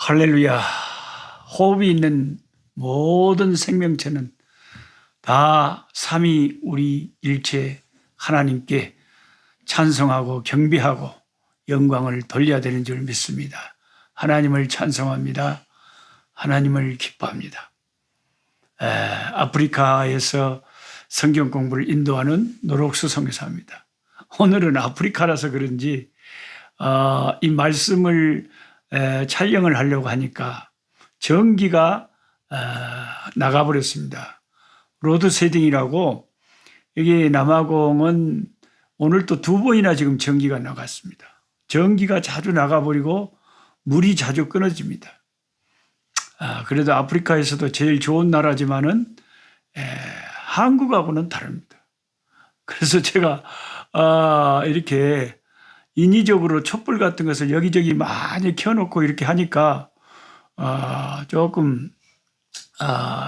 할렐루야. 호흡이 있는 모든 생명체는 다 삼위 우리 일체 하나님께 찬송하고 경배하고 영광을 돌려야 되는 줄 믿습니다. 하나님을 찬송합니다. 하나님을 기뻐합니다. 아프리카에서 성경 공부를 인도하는 노록수 선교사입니다. 오늘은 아프리카라서 그런지 이 말씀을 촬영을 하려고 하니까 전기가 나가버렸습니다. 로드세딩이라고, 여기 남아공은 오늘 또 2번이나 지금 전기가 나갔습니다. 전기가 자주 나가버리고 물이 자주 끊어집니다. 그래도 아프리카에서도 제일 좋은 나라지만은 한국하고는 다릅니다. 그래서 제가 이렇게 인위적으로 촛불 같은 것을 여기저기 많이 켜놓고 이렇게 하니까 조금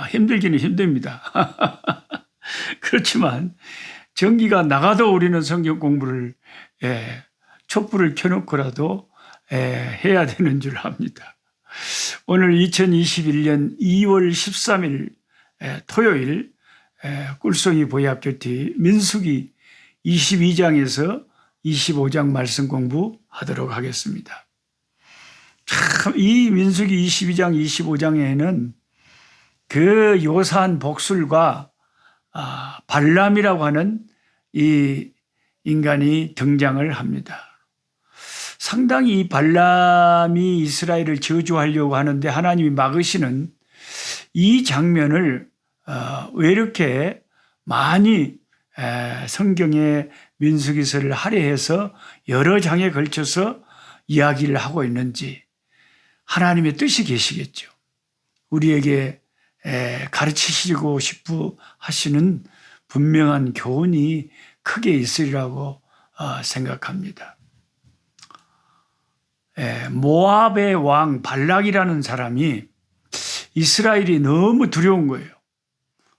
힘들기는 힘듭니다. 그렇지만 전기가 나가도 우리는 성경 공부를 촛불을 켜놓고라도 해야 되는 줄 압니다. 오늘 2021년 2월 13일 토요일 꿀송이 보약교티 민수기 22장에서 25장 말씀 공부하도록 하겠습니다. 참, 이 민수기 22장, 25장에는 그 요사한 복술과 발람이라고 하는 이 인간이 등장을 합니다. 상당히 이 발람이 이스라엘을 저주하려고 하는데 하나님이 막으시는 이 장면을 왜 이렇게 많이 성경의 민수기서를 할애해서 여러 장에 걸쳐서 이야기를 하고 있는지 하나님의 뜻이 계시겠죠. 우리에게 가르치시고 싶어 하시는 분명한 교훈이 크게 있으리라고 생각합니다. 모압의 왕 발락이라는 사람이 이스라엘이 너무 두려운 거예요.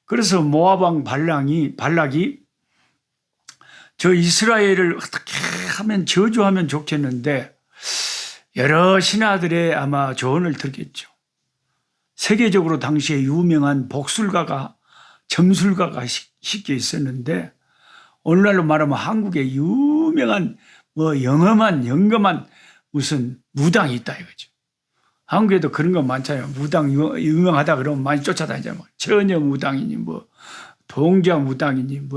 그래서 모압 왕 발락이 저 이스라엘을 어떻게 하면 저주하면 좋겠는데 여러 신하들의 아마 조언을 들겠죠. 세계적으로 당시에 유명한 복술가가 점술가가 쉽게 있었는데 오늘날로 말하면 한국에 유명한 영험한 무슨 무당이 있다 이거죠. 한국에도 그런 거 많잖아요. 무당 유명하다 그러면 많이 쫓아다니잖아요. 처녀 무당이니 동자 무당이니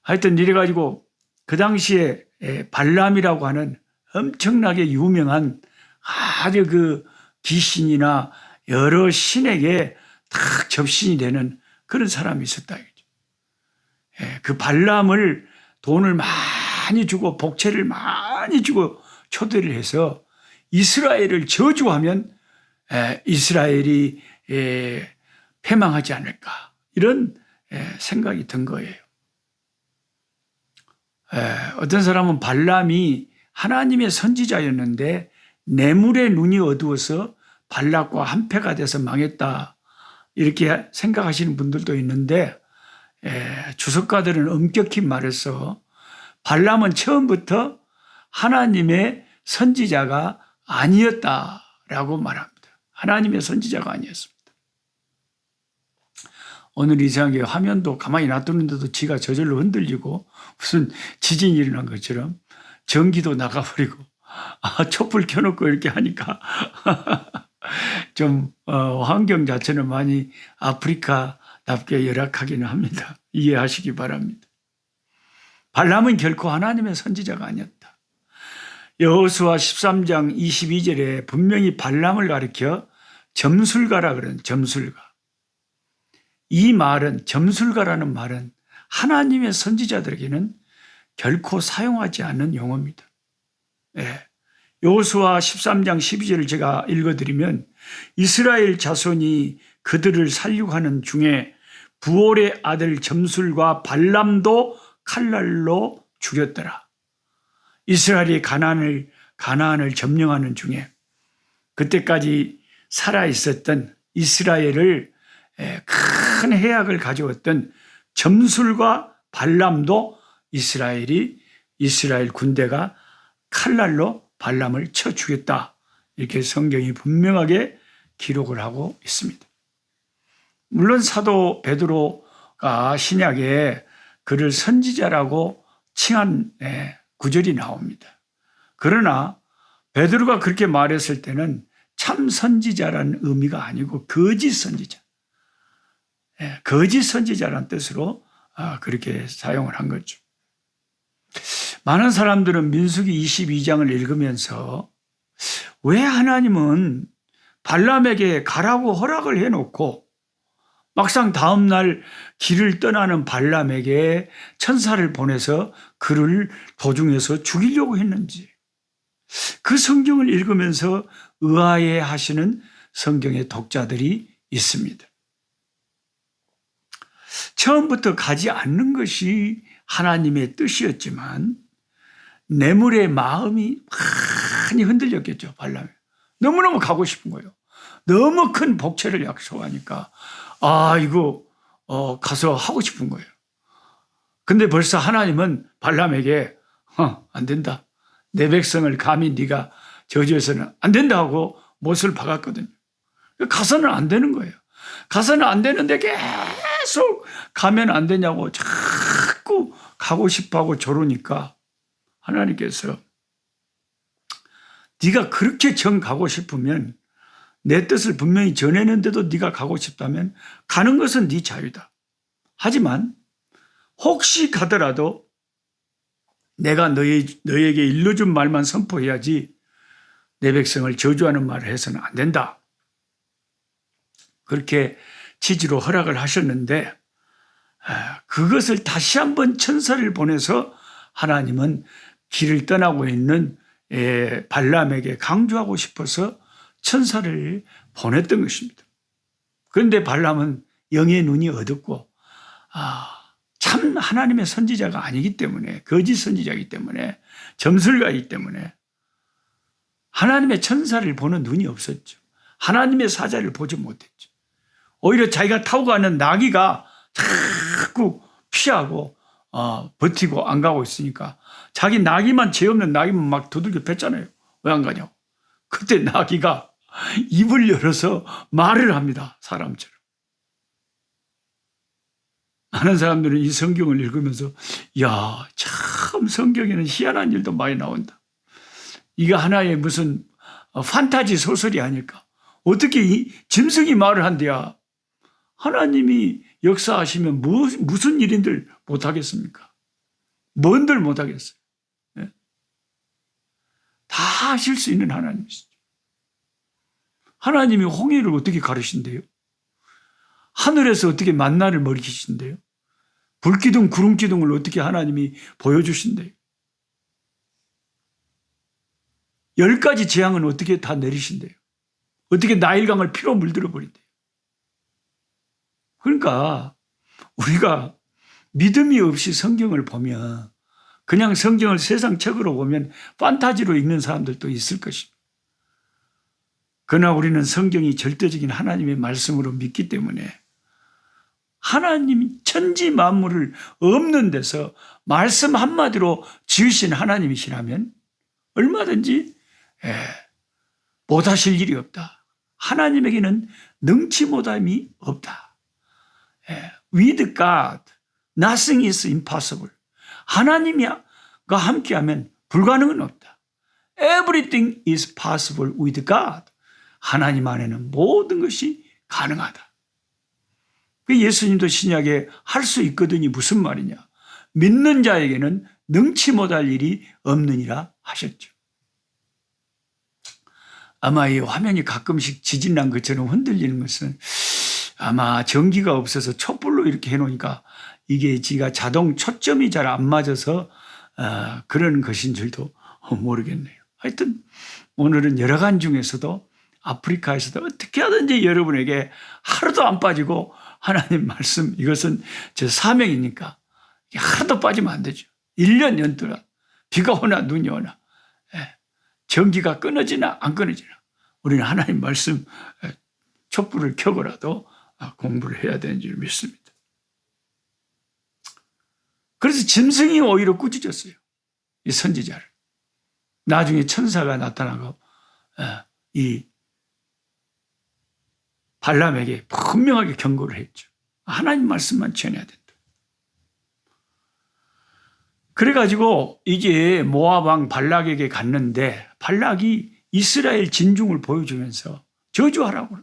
하여튼 이래가지고 그 당시에 발람이라고 하는 엄청나게 유명한 아주 그 귀신이나 여러 신에게 탁 접신이 되는 그런 사람이 있었다 이거죠. 그 발람을 돈을 많이 주고 복채를 많이 주고 초대를 해서 이스라엘을 저주하면 이스라엘이 패망하지 않을까 이런 생각이 든 거예요. 어떤 사람은 발람이 하나님의 선지자였는데 뇌물의 눈이 어두워서 발락과 한패가 돼서 망했다 이렇게 생각하시는 분들도 있는데 주석가들은 엄격히 말해서 발람은 처음부터 하나님의 선지자가 아니었다라고 말합니다. 하나님의 선지자가 아니었습니다. 오늘 이상하게 화면도 가만히 놔두는데도 지가 저절로 흔들리고 무슨 지진이 일어난 것처럼 전기도 나가버리고 촛불 켜놓고 이렇게 하니까 좀 환경 자체는 많이 아프리카답게 열악하기는 합니다. 이해하시기 바랍니다. 발람은 결코 하나님의 선지자가 아니었다. 여호수아 13장 22절에 분명히 발람을 가리켜 점술가라 그러는 점술가. 이 말은 점술가라는 말은 하나님의 선지자들에게는 결코 사용하지 않는 용어입니다. 여호수아 13장 12절을 제가 읽어드리면 이스라엘 자손이 그들을 살육하는 중에 부올의 아들 점술과 발람도 칼날로 죽였더라. 이스라엘이 가나안을 점령하는 중에 그때까지 살아 있었던 이스라엘을 큰 해악을 가져왔던 점술과 발람도 이스라엘 군대가 칼날로 발람을 쳐 죽였다 이렇게 성경이 분명하게 기록을 하고 있습니다. 물론 사도 베드로가 신약에 그를 선지자라고 칭한 구절이 나옵니다. 그러나 베드로가 그렇게 말했을 때는 참 선지자라는 의미가 아니고 거짓 선지자, 거짓 선지자라는 뜻으로 그렇게 사용을 한 거죠. 많은 사람들은 민수기 22장을 읽으면서 왜 하나님은 발람에게 가라고 허락을 해놓고 막상 다음날 길을 떠나는 발람에게 천사를 보내서 그를 도중에서 죽이려고 했는지, 그 성경을 읽으면서 의아해 하시는 성경의 독자들이 있습니다. 처음부터 가지 않는 것이 하나님의 뜻이었지만 뇌물의 마음이 많이 흔들렸겠죠. 발람이 너무너무 가고 싶은 거예요. 너무 큰 복채를 약속하니까 이거 가서 하고 싶은 거예요. 근데 벌써 하나님은 발람에게 안 된다. 내 백성을 감히 네가 저주해서는 안 된다 하고 못을 박았거든요. 가서는 안 되는 거예요. 가서는 안 되는데 계속 가면 안 되냐고 자꾸 가고 싶어하고 저러니까 하나님께서 네가 그렇게 정 가고 싶으면, 내 뜻을 분명히 전했는데도 네가 가고 싶다면 가는 것은 네 자유다. 하지만 혹시 가더라도 내가 너에게 일러준 말만 선포해야지 내 백성을 저주하는 말을 해서는 안 된다. 그렇게 지지로 허락을 하셨는데 그것을 다시 한번 천사를 보내서 하나님은 길을 떠나고 있는 발람에게 강조하고 싶어서 천사를 보냈던 것입니다. 그런데 발람은 영의 눈이 어둡고 참 하나님의 선지자가 아니기 때문에, 거짓 선지자이기 때문에, 점술가이기 때문에 하나님의 천사를 보는 눈이 없었죠. 하나님의 사자를 보지 못했죠. 오히려 자기가 타고 가는 나귀가 자꾸 피하고 버티고 안 가고 있으니까 자기 나귀만, 죄 없는 나귀만 막 두들겨 팼잖아요. 왜 안 가냐고. 그때 나귀가 입을 열어서 말을 합니다. 사람처럼. 많은 사람들은 이 성경을 읽으면서 참 성경에는 희한한 일도 많이 나온다. 이게 하나의 무슨 판타지 소설이 아닐까. 어떻게 짐승이 말을 한대야. 하나님이 역사하시면 무슨 일인들 못하겠습니까? 뭔들 못하겠어요. 다 하실 수 있는 하나님이시죠. 하나님이 홍해를 어떻게 가르신대요? 하늘에서 어떻게 만나를 먹이신대요? 불기둥, 구름기둥을 어떻게 하나님이 보여주신대요? 10가지 재앙은 어떻게 다 내리신대요? 어떻게 나일강을 피로 물들어 버린대요? 그러니까 우리가 믿음이 없이 성경을 보면, 그냥 성경을 세상 책으로 보면 판타지로 읽는 사람들도 있을 것입니다. 그러나 우리는 성경이 절대적인 하나님의 말씀으로 믿기 때문에 하나님이 천지 만물을 없는 데서 말씀 한마디로 지으신 하나님이시라면 얼마든지 못하실 일이 없다. 하나님에게는 능치 못함이 없다. With God, nothing is impossible. 하나님과 함께하면 불가능은 없다. Everything is possible with God. 하나님 안에는 모든 것이 가능하다. 예수님도 신약에 할 수 있거든이 무슨 말이냐. 믿는 자에게는 능치 못할 일이 없느니라 하셨죠. 아마 이 화면이 가끔씩 지진 난 것처럼 흔들리는 것은 아마 전기가 없어서 촛불로 이렇게 해놓으니까 이게 지가 자동 초점이 잘 안 맞아서 그런 것인 줄도 모르겠네요. 하여튼 오늘은 여러 간 중에서도 아프리카에서도 어떻게 하든지 여러분에게 하루도 안 빠지고 하나님 말씀, 이것은 제 사명이니까 하루도 빠지면 안 되죠. 1년 연도라 비가 오나 눈이 오나 전기가 끊어지나 안 끊어지나 우리는 하나님 말씀 촛불을 켜고라도 공부를 해야 되는 줄 믿습니다. 그래서 짐승이 오히려 꾸짖었어요. 이 선지자를. 나중에 천사가 나타나고 이 발람에게 분명하게 경고를 했죠. 하나님 말씀만 전해야 된다. 그래가지고 이제 모압 왕 발락에게 갔는데 발락이 이스라엘 진중을 보여주면서 저주하라고.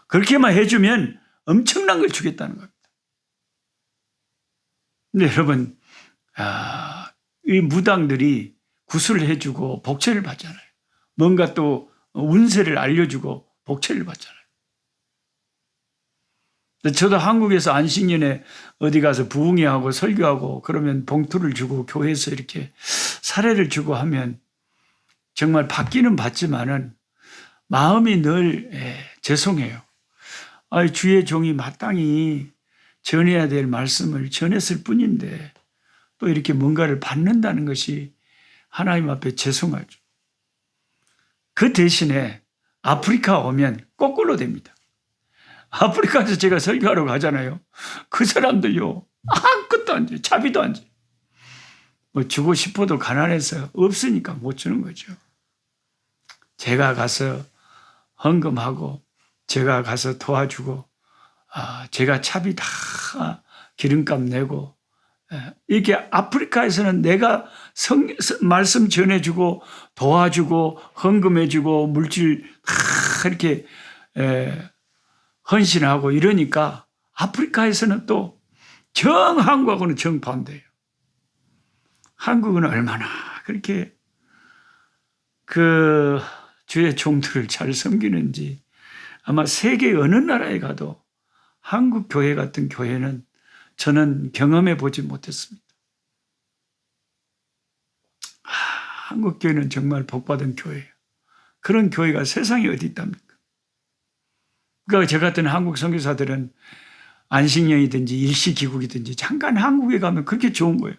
그렇게만 해주면 엄청난 걸 주겠다는 겁니다. 근데 여러분, 이 무당들이 구슬을 해주고 복채를 받잖아요. 뭔가 또 운세를 알려주고 복채를 받잖아요. 저도 한국에서 안식년에 어디 가서 부흥회하고 설교하고 그러면 봉투를 주고 교회에서 이렇게 사례를 주고 하면 정말 받기는 받지만은 마음이 늘 죄송해요. 주의 종이 마땅히 전해야 될 말씀을 전했을 뿐인데 또 이렇게 뭔가를 받는다는 것이 하나님 앞에 죄송하죠. 그 대신에 아프리카 오면 거꾸로 됩니다. 아프리카에서 제가 설교하러 가잖아요. 그 사람들요, 아무것도 안 줘. 자비도 안 줘. 뭐 주고 싶어도 가난해서 없으니까 못 주는 거죠. 제가 가서 헌금하고 제가 가서 도와주고 제가 차비 다 기름값 내고 이렇게 아프리카에서는 내가 말씀 전해주고 도와주고 헌금해주고 물질 다 이렇게 헌신하고 이러니까 아프리카에서는 또 한국하고는 정반대예요. 한국은 얼마나 그렇게 그 주의 종들을 잘 섬기는지 아마 세계 어느 나라에 가도 한국 교회 같은 교회는 저는 경험해 보지 못했습니다. 한국 교회는 정말 복받은 교회예요. 그런 교회가 세상에 어디 있답니까? 그러니까 저 같은 한국 선교사들은 안식년이든지 일시기국이든지 잠깐 한국에 가면 그렇게 좋은 거예요.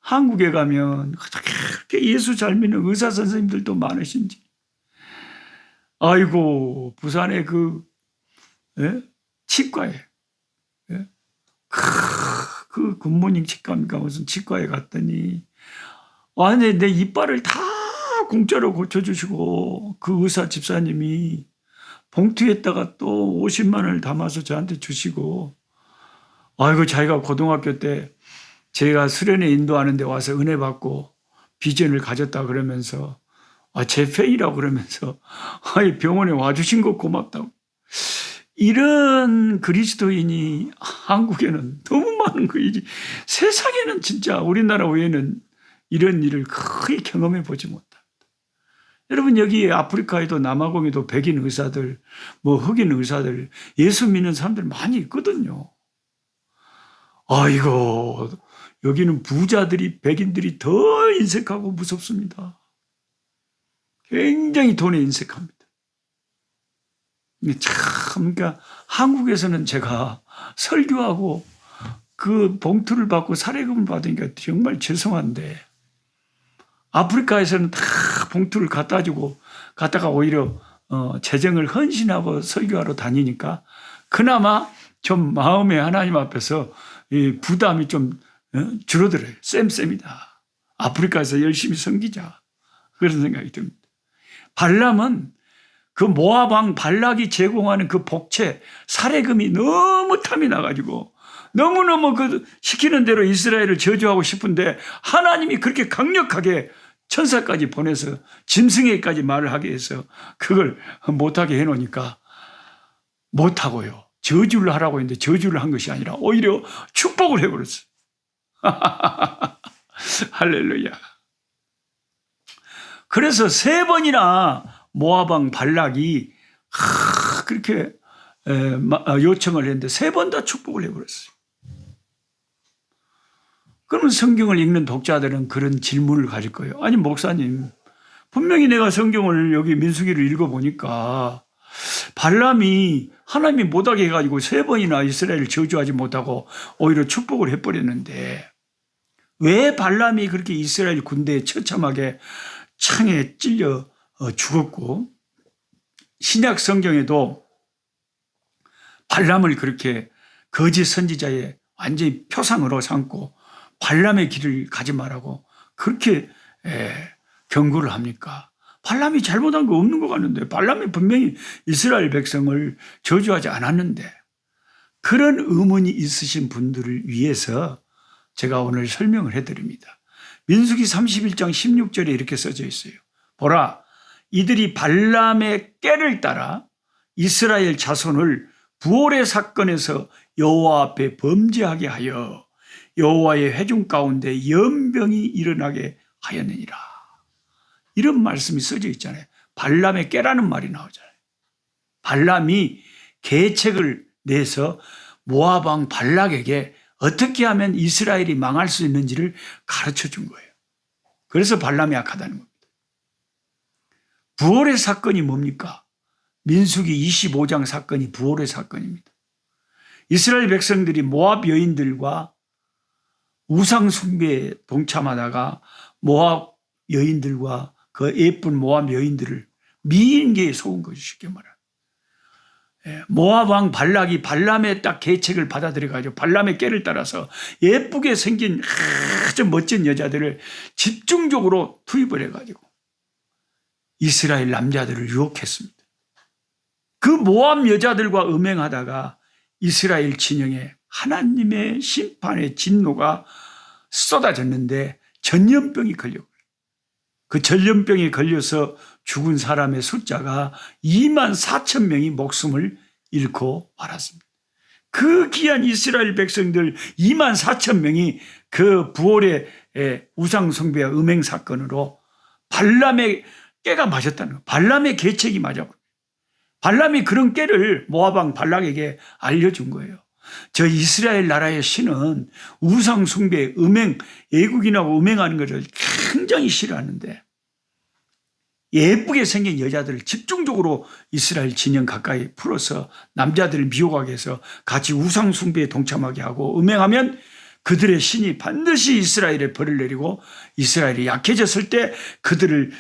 한국에 가면 그렇게 예수 잘 믿는 의사 선생님들도 많으신지. 아이고 부산에 치과에 그 굿모닝 치과입니까 무슨 치과에 갔더니 내 이빨을 다 공짜로 고쳐주시고 그 의사 집사님이 봉투에다가 또 50만 원을 담아서 저한테 주시고 자기가 고등학교 때 제가 수련회 인도하는 데 와서 은혜 받고 비전을 가졌다 그러면서 제 팬이라고 그러면서 병원에 와주신 거 고맙다고. 이런 그리스도인이 한국에는 너무 많은 거 일이 세상에는 진짜 우리나라 외에는 이런 일을 거의 경험해 보지 못합니다. 여러분 여기 아프리카에도 남아공에도 백인 의사들 흑인 의사들 예수 믿는 사람들 많이 있거든요. 여기는 부자들이 백인들이 더 인색하고 무섭습니다. 굉장히 돈에 인색합니다. 그러니까 한국에서는 제가 설교하고 그 봉투를 받고 사례금을 받으니까 정말 죄송한데 아프리카에서는 다 봉투를 갖다 주고 갖다가 오히려 재정을 헌신하고 설교하러 다니니까 그나마 좀 마음에 하나님 앞에서 이 부담이 좀 줄어들어요. 쌤쌤이다. 아프리카에서 열심히 섬기자. 그런 생각이 듭니다. 발람은 그 모압 왕 발락이 제공하는 그 복채 사례금이 너무 탐이 나가지고 너무너무 그 시키는 대로 이스라엘을 저주하고 싶은데 하나님이 그렇게 강력하게 천사까지 보내서 짐승에게까지 말을 하게 해서 그걸 못하게 해놓으니까 못하고요. 저주를 하라고 했는데 저주를 한 것이 아니라 오히려 축복을 해버렸어요. 할렐루야. 그래서 3번이나 모압 왕 발락이 그렇게 요청을 했는데 3번 다 축복을 해버렸어요. 그러면 성경을 읽는 독자들은 그런 질문을 가질 거예요. 아니 목사님 분명히 내가 성경을 여기 민수기를 읽어보니까 발람이 하나님이 못하게 해가지고 3번이나 이스라엘을 저주하지 못하고 오히려 축복을 해버렸는데 왜 발람이 그렇게 이스라엘 군대에 처참하게 창에 찔려 죽었고 신약 성경에도 발람을 그렇게 거짓 선지자의 완전히 표상으로 삼고 발람의 길을 가지 말라고 그렇게 경고를 합니까? 발람이 잘못한 거 없는 것 같는데, 발람이 분명히 이스라엘 백성을 저주하지 않았는데, 그런 의문이 있으신 분들을 위해서 제가 오늘 설명을 해드립니다. 민수기 31장 16절에 이렇게 써져 있어요. 보라, 이들이 발람의 깨를 따라 이스라엘 자손을 부올의 사건에서 여호와 앞에 범죄하게 하여 여호와의 회중 가운데 연병이 일어나게 하였느니라. 이런 말씀이 써져 있잖아요. 발람의 깨라는 말이 나오잖아요. 발람이 계책을 내서 모압 왕 발락에게 어떻게 하면 이스라엘이 망할 수 있는지를 가르쳐 준 거예요. 그래서 발람이 악하다는 겁니다. 부올의 사건이 뭡니까? 민수기 25장 사건이 부올의 사건입니다. 이스라엘 백성들이 모압 여인들과 우상 숭배에 동참하다가 모압 여인들과 그 예쁜 모압 여인들을 미인계에 속은 것이 쉽게 말하면. 모압 왕 발락이 발람의 딱 계책을 받아들여가지고 발람의 깨를 따라서 예쁘게 생긴 아주 멋진 여자들을 집중적으로 투입을 해가지고 이스라엘 남자들을 유혹했습니다. 그 모압 여자들과 음행하다가 이스라엘 진영에 하나님의 심판의 진노가 쏟아졌는데 전염병이 걸렸고, 그 전염병에 걸려서 죽은 사람의 숫자가 2만 4천 명이 목숨을 잃고 말았습니다. 그 귀한 이스라엘 백성들 2만 4천 명이 그 부올의 우상 숭배와 음행 사건으로 발람의 깨가 맞았다는 거예요. 발람의 계책이 맞아. 발람이 그런 깨를 모압 왕 발락에게 알려준 거예요. 저 이스라엘 나라의 신은 우상 숭배, 음행, 애국인하고 음행하는 것을 굉장히 싫어하는데 예쁘게 생긴 여자들을 집중적으로 이스라엘 진영 가까이 풀어서 남자들을 미혹하게 해서 같이 우상 숭배에 동참하게 하고 음행하면 그들의 신이 반드시 이스라엘에 벌을 내리고 이스라엘이 약해졌을 때 그들을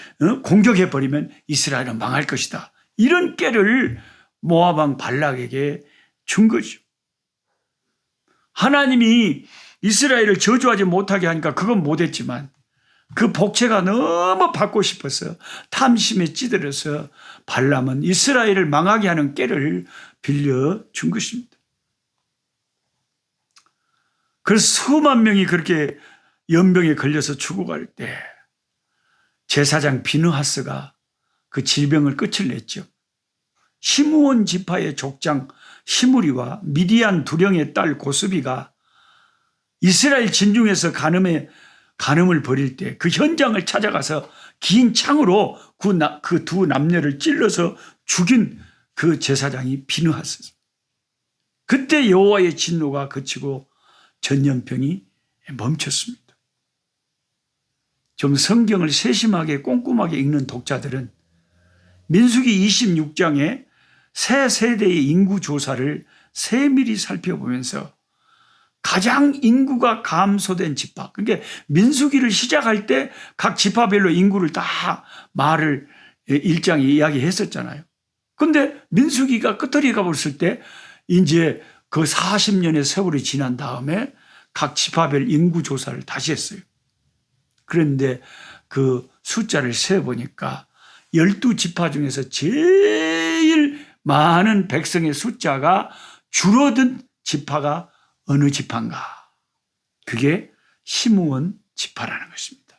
공격해버리면 이스라엘은 망할 것이다. 이런 깨를 모압 왕 발락에게 준 거죠. 하나님이 이스라엘을 저주하지 못하게 하니까 그건 못했지만 그 복채가 너무 받고 싶어서 탐심에 찌들어서 발람은 이스라엘을 망하게 하는 깨를 빌려준 것입니다. 그래서 수만 명이 그렇게 연병에 걸려서 죽어갈 때 제사장 비느하스가 그 질병을 끝을 냈죠. 시므온 지파의 족장 시므리와 미디안 두령의 딸 고스비가 이스라엘 진중에서 간음을 벌일 때 그 현장을 찾아가서 긴 창으로 그 두 남녀를 찔러서 죽인 그 제사장이 비느하스. 그때 여호와의 진노가 그치고 전염병이 멈췄습니다. 좀 성경을 세심하게 꼼꼼하게 읽는 독자들은 민수기 26장에 새 세대의 인구 조사를 세밀히 살펴보면서 가장 인구가 감소된 지파, 그러니까 민수기를 시작할 때 각 지파별로 인구를 다 말을 1장에 이야기했었잖아요. 그런데 민수기가 끝터리에 가봤을 때 이제 그 40년의 세월이 지난 다음에 각 지파별 인구 조사를 다시 했어요. 그런데 그 숫자를 세어보니까 12지파 중에서 제일 많은 백성의 숫자가 줄어든 지파가 어느 지파인가? 그게 시므온 지파라는 것입니다.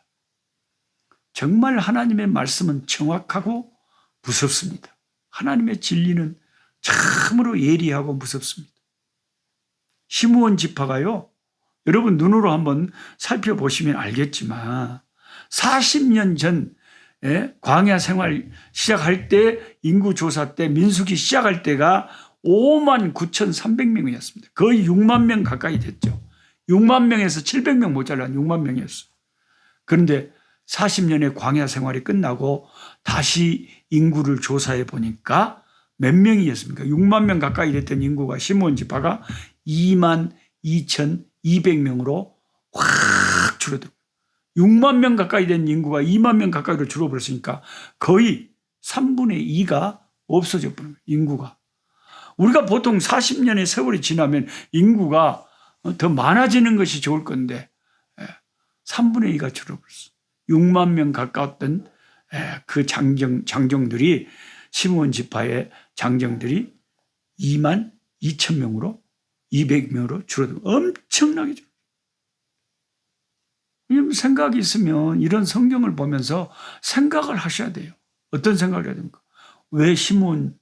정말 하나님의 말씀은 정확하고 무섭습니다. 하나님의 진리는 참으로 예리하고 무섭습니다. 시므온 지파가요, 여러분 눈으로 한번 살펴보시면 알겠지만 40년 전 광야 생활 시작할 때 인구조사 때 민수기 시작할 때가 5만 9,300명이었습니다. 거의 6만 명 가까이 됐죠. 6만 명에서 700명 모자란 6만 명이었어요. 그런데 40년의 광야 생활이 끝나고 다시 인구를 조사해 보니까 몇 명이었습니까? 6만 명 가까이 됐던 인구가 시므온 지파가 2만 2,200명으로 확 줄어들고 6만 명 가까이 된 인구가 2만 명 가까이로 줄어버렸으니까 거의 3분의 2가 없어져 버린 거예요. 인구가. 우리가 보통 40년의 세월이 지나면 인구가 더 많아지는 것이 좋을 건데 3분의 2가 줄어버렸어. 6만 명 가까웠던 그 장정들이 시므온 지파의 장정들이 2만 2천 명으로 200명으로 줄어들고 엄청나게 줄어들어요. 생각이 있으면 이런 성경을 보면서 생각을 하셔야 돼요. 어떤 생각을 해야 됩니까? 왜 시므온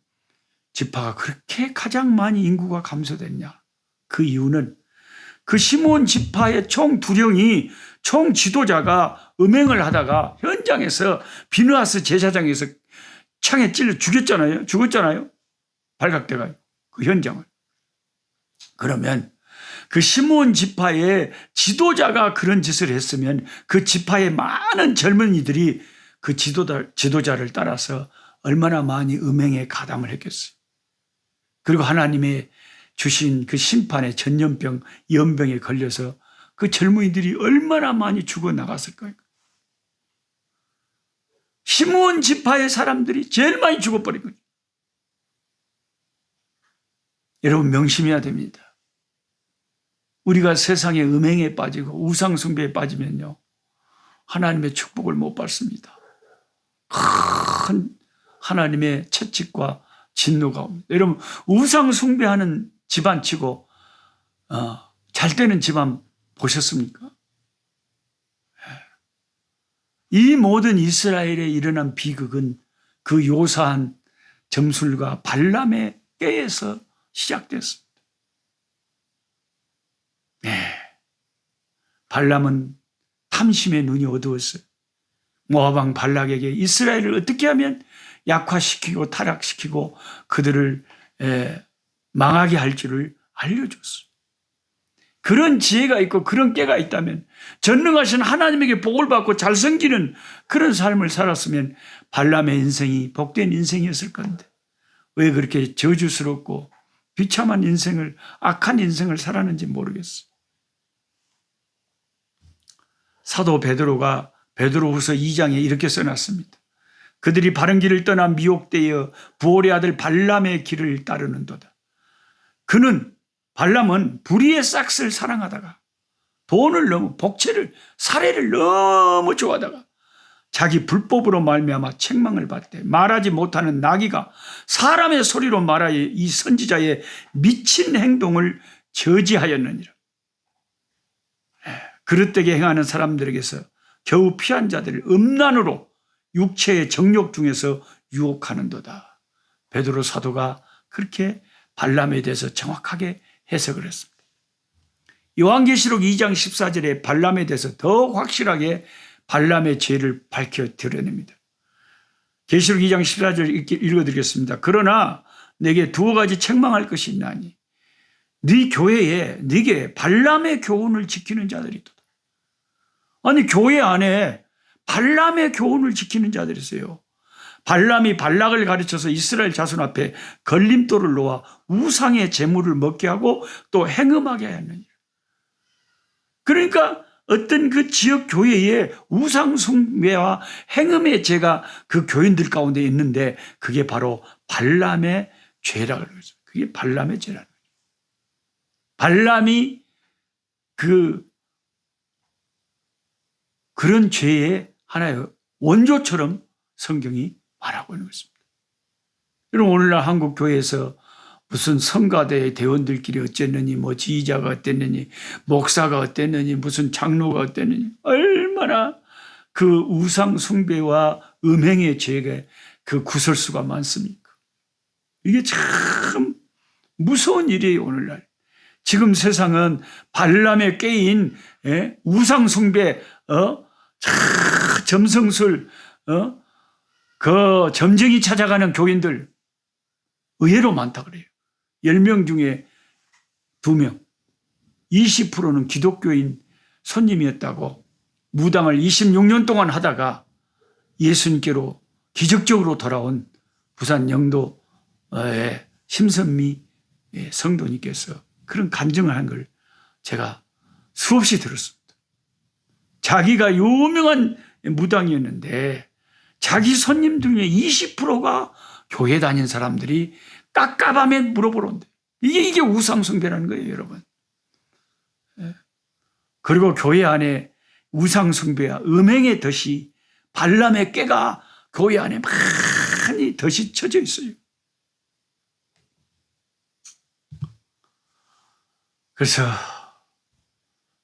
지파가 그렇게 가장 많이 인구가 감소됐냐? 그 이유는 그 시므온 지파의 총 두령이 총 지도자가 음행을 하다가 현장에서 비느하스 제사장에서 창에 찔러 죽었잖아요. 발각돼가요. 그 현장을. 그러면 그 시므온 지파의 지도자가 그런 짓을 했으면 그 지파의 많은 젊은이들이 그 지도자를 따라서 얼마나 많이 음행에 가담을 했겠어요. 그리고 하나님의 주신 그 심판의 전염병, 연병에 걸려서 그 젊은이들이 얼마나 많이 죽어나갔을까요? 시므온 지파의 사람들이 제일 많이 죽어버린 거죠. 여러분 명심해야 됩니다. 우리가 세상의 음행에 빠지고 우상숭배에 빠지면요, 하나님의 축복을 못 받습니다. 큰 하나님의 채찍과 진노가 옵니다. 여러분 우상숭배하는 집안 치고 잘 되는 집안 보셨습니까? 이 모든 이스라엘에 일어난 비극은 그 요사한 점술과 발람의 꾀에서 시작됐습니다. 발람은 탐심의 눈이 어두웠어요. 모압 왕 발락에게 이스라엘을 어떻게 하면 약화시키고 타락시키고 그들을 망하게 할 줄을 알려줬어요. 그런 지혜가 있고 그런 깨가 있다면 전능하신 하나님에게 복을 받고 잘 섬기는 그런 삶을 살았으면 발람의 인생이 복된 인생이었을 건데 왜 그렇게 저주스럽고 비참한 인생을, 악한 인생을 살았는지 모르겠어요. 사도 베드로가 베드로후서 2장에 이렇게 써놨습니다. 그들이 바른 길을 떠나 미혹되어 부올의 아들 발람의 길을 따르는도다. 발람은 불의의 싹스를 사랑하다가 돈을 너무 복채를 사례를 너무 좋아하다가 자기 불법으로 말미암아 책망을 받되 말하지 못하는 나귀가 사람의 소리로 말하여 이 선지자의 미친 행동을 저지하였느니라. 그릇되게 행하는 사람들에게서 겨우 피한 자들을 음란으로 육체의 정욕 중에서 유혹하는도다. 베드로 사도가 그렇게 발람에 대해서 정확하게 해석을 했습니다. 요한계시록 2장 14절에 발람에 대해서 더 확실하게 발람의 죄를 밝혀 드러냅니다. 계시록 2장 14절 읽어드리겠습니다. 그러나 내게 두어 가지 책망할 것이 있나니 네 교회에 네게 발람의 교훈을 지키는 자들이 있다. 아니 교회 안에 발람의 교훈을 지키는 자들이 있어요. 발람이 발락을 가르쳐서 이스라엘 자손 앞에 걸림돌을 놓아 우상의 제물을 먹게 하고 또 행음하게 하였느니라. 그러니까 어떤 그 지역 교회에 우상숭배와 행음의 죄가 그 교인들 가운데 있는데 그게 바로 발람의 죄라고 그러죠. 그게 발람의 죄라는 거예요. 발람이 그런 죄의 하나의 원조처럼 성경이 말하고 있는 것입니다. 여러분 오늘날 한국 교회에서 무슨 성가대 대원들끼리 어쨌느니 뭐 지휘자가 어땠느니 목사가 어땠느니 무슨 장로가 어땠느니 얼마나 그 우상 숭배와 음행의 죄가 그 구설수가 많습니까? 이게 참 무서운 일이에요. 오늘날 지금 세상은 발람에 깨인 우상 숭배 점성술 그 점쟁이 찾아가는 교인들 의외로 많다 그래요. 10명 중에 2명, 20%는 기독교인 손님이었다고 무당을 26년 동안 하다가 예수님께로 기적적으로 돌아온 부산 영도의 심선미 성도님께서 그런 간증을 한 걸 제가 수없이 들었습니다. 자기가 유명한 무당이었는데 자기 손님 중에 20%가 교회 다닌 사람들이 깝깝하게 물어보러 온대. 이게 우상숭배라는 거예요, 여러분. 그리고 교회 안에 우상숭배와 음행의 덫이 발람의 꾀가 고이 안에 많이 덫이 쳐져 있어요. 그래서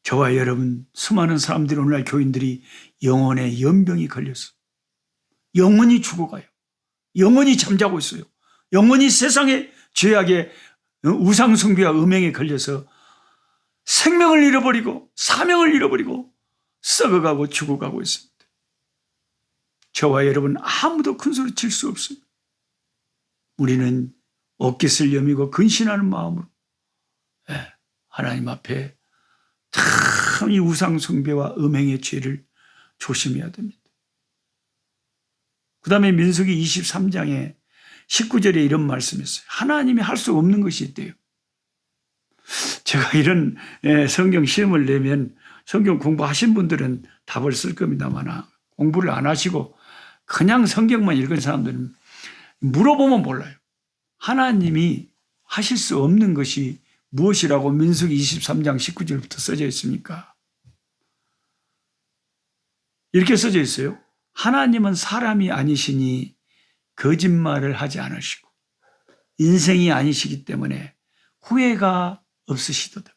저와 여러분, 수많은 사람들이, 오늘날 교인들이 영혼의 연병이 걸려서 영원히 죽어가요. 영원히 잠자고 있어요. 영원히 세상의 죄악의 우상숭배와 음행에 걸려서 생명을 잃어버리고 사명을 잃어버리고 썩어가고 죽어가고 있습니다. 저와 여러분 아무도 큰 소리 칠 수 없어요. 우리는 옷깃을 여미고 근신하는 마음으로 하나님 앞에 참 이 우상숭배와 음행의 죄를 조심해야 됩니다. 그 다음에 민수기 23장에 19절에 이런 말씀이 있어요. 하나님이 할 수 없는 것이 있대요. 제가 이런 성경 시험을 내면 성경 공부하신 분들은 답을 쓸 겁니다만, 공부를 안 하시고 그냥 성경만 읽은 사람들은 물어보면 몰라요. 하나님이 하실 수 없는 것이 무엇이라고 민수기 23장 19절부터 써져 있습니까? 이렇게 써져 있어요. 하나님은 사람이 아니시니 거짓말을 하지 않으시고 인생이 아니시기 때문에 후회가 없으시도다.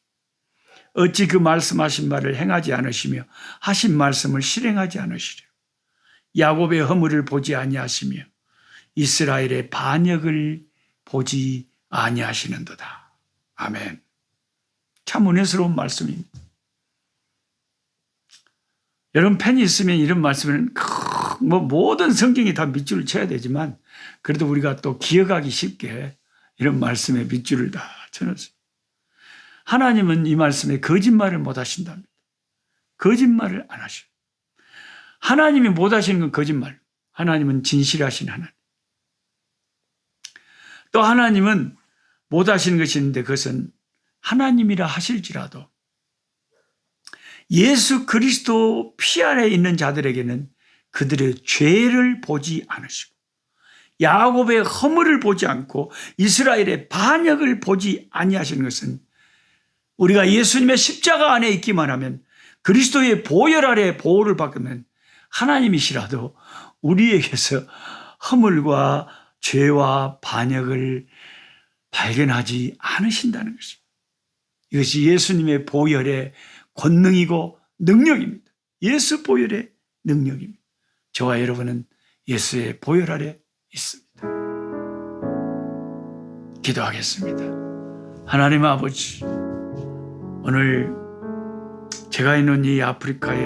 어찌 그 말씀하신 말을 행하지 않으시며 하신 말씀을 실행하지 않으시려. 야곱의 허물을 보지 아니하시며 이스라엘의 반역을 보지 아니하시는도다. 아멘. 참 은혜스러운 말씀입니다. 여러분, 펜이 있으면 이런 말씀은 모든 성경이 다 밑줄을 쳐야 되지만 그래도 우리가 또 기억하기 쉽게 이런 말씀에 밑줄을 다 쳐놨어요. 하나님은 이 말씀에 거짓말을 못 하신답니다. 거짓말을 안 하셔요. 하나님이 못 하시는 건 거짓말. 하나님은 진실하신 하나님. 또 하나님은 못 하시는 것이 있는데 그것은 하나님이라 하실지라도 예수 그리스도 피 아래 있는 자들에게는 그들의 죄를 보지 않으시고 야곱의 허물을 보지 않고 이스라엘의 반역을 보지 아니하시는 것은 우리가 예수님의 십자가 안에 있기만 하면 그리스도의 보혈 아래 보호를 받으면 하나님이시라도 우리에게서 허물과 죄와 반역을 발견하지 않으신다는 것입니다. 이것이 예수님의 보혈의 권능이고 능력입니다. 예수 보혈의 능력입니다. 저와 여러분은 예수의 보혈 아래 있습니다. 기도하겠습니다. 하나님 아버지, 오늘 제가 있는 이 아프리카에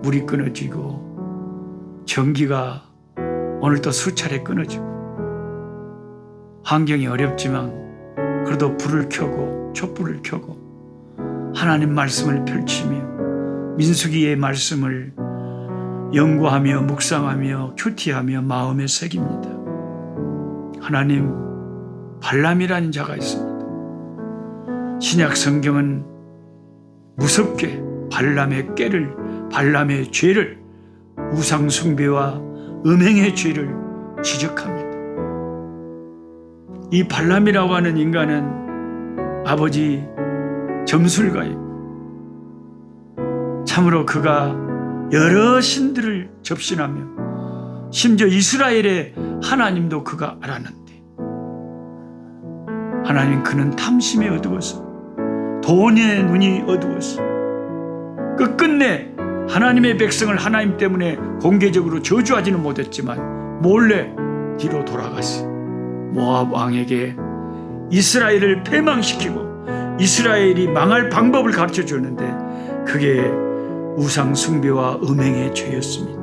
물이 끊어지고 전기가 오늘 또 수차례 끊어지고 환경이 어렵지만 그래도 불을 켜고 촛불을 켜고 하나님 말씀을 펼치며 민수기의 말씀을 연구하며 묵상하며 큐티하며 마음에 새깁니다. 하나님, 발람이라는 자가 있습니다. 신약 성경은 무섭게 발람의 깨를, 발람의 죄를, 우상 숭배와 음행의 죄를 지적합니다. 이 발람이라고 하는 인간은 아버지 점술가이고 참으로 그가 여러 신들을 접신하며 심지어 이스라엘의 하나님도 그가 알았는데 하나님, 그는 탐심에 어두워서 돈의 눈이 어두워서 끝끝내 하나님의 백성을 하나님 때문에 공개적으로 저주하지는 못했지만 몰래 뒤로 돌아가서 모압 왕에게 이스라엘을 패망시키고 이스라엘이 망할 방법을 가르쳐 줬는데 그게 우상 숭배와 음행의 죄였습니다.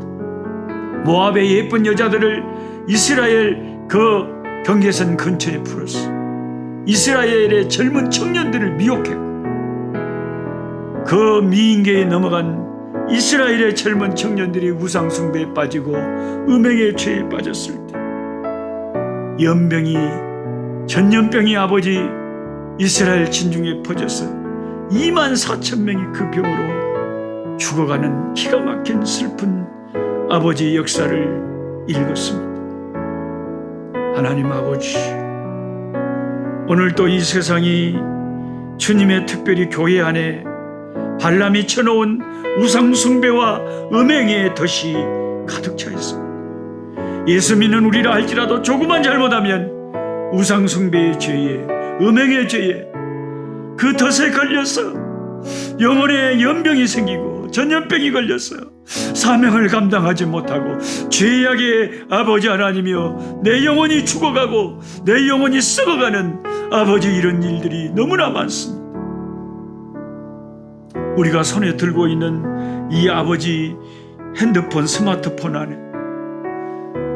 모압의 예쁜 여자들을 이스라엘 그 경계선 근처에 풀었어. 이스라엘의 젊은 청년들을 미혹했고 그 미인계에 넘어간 이스라엘의 젊은 청년들이 우상 숭배에 빠지고 음행의 죄에 빠졌을 때 연병이, 전염병이 아버지 이스라엘 진중에 퍼져서 24,000명이 그 병으로 죽어가는 기가 막힌 슬픈 아버지 역사를 읽었습니다. 하나님 아버지, 오늘 또 이 세상이 주님의 특별히 교회 안에 발람이 쳐놓은 우상 숭배와 음행의 덫이 가득 차 있습니다. 예수 믿는 우리라 할지라도 조금만 잘못하면 우상숭배의 죄에, 음행의 죄에, 그 덫에 걸려서 영혼에 연병이 생기고 전염병이 걸려서 사명을 감당하지 못하고 죄악의 아버지 하나님이여, 내 영혼이 죽어가고 내 영혼이 썩어가는 아버지, 이런 일들이 너무나 많습니다. 우리가 손에 들고 있는 이 아버지 핸드폰, 스마트폰 안에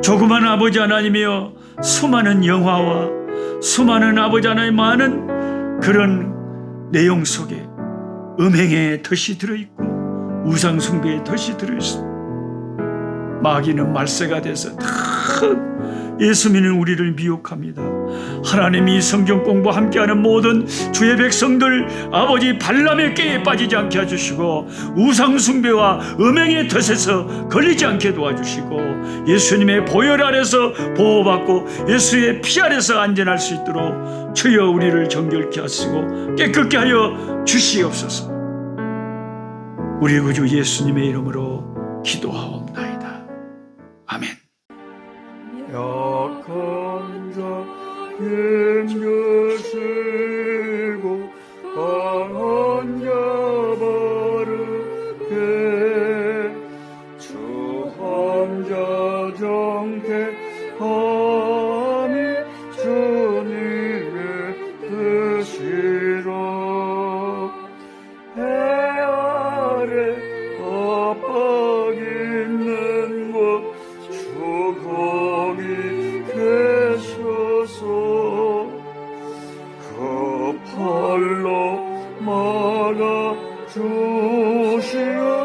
조그만 아버지 하나님이여, 수많은 영화와 수많은 아버지 하나님의 많은 그런 내용 속에 음행의 덫이 들어있고 우상숭배의 덫이 들어있습니다. 마귀는 말세가 돼서 다 예수 믿는 우리를 미혹합니다. 하나님이 성경 공부 함께하는 모든 주의 백성들 아버지 발람의 꾀에 빠지지 않게 해주시고 우상숭배와 음행의 덫에서 걸리지 않게 도와주시고 예수님의 보혈 아래서 보호받고 예수의 피 아래서 안전할 수 있도록 주여 우리를 정결케 하시고 깨끗게 하여 주시옵소서. 우리 구주 예수님의 이름으로 기도하옵나이다. 아멘. 약한 자 힘주시고 강한 자 바르게 주한 자 정케함이 주님의 뜻이라. 해 아래 압박 있는 곳 주 거기 계셔서 그 팔로 막아 주시옵소서.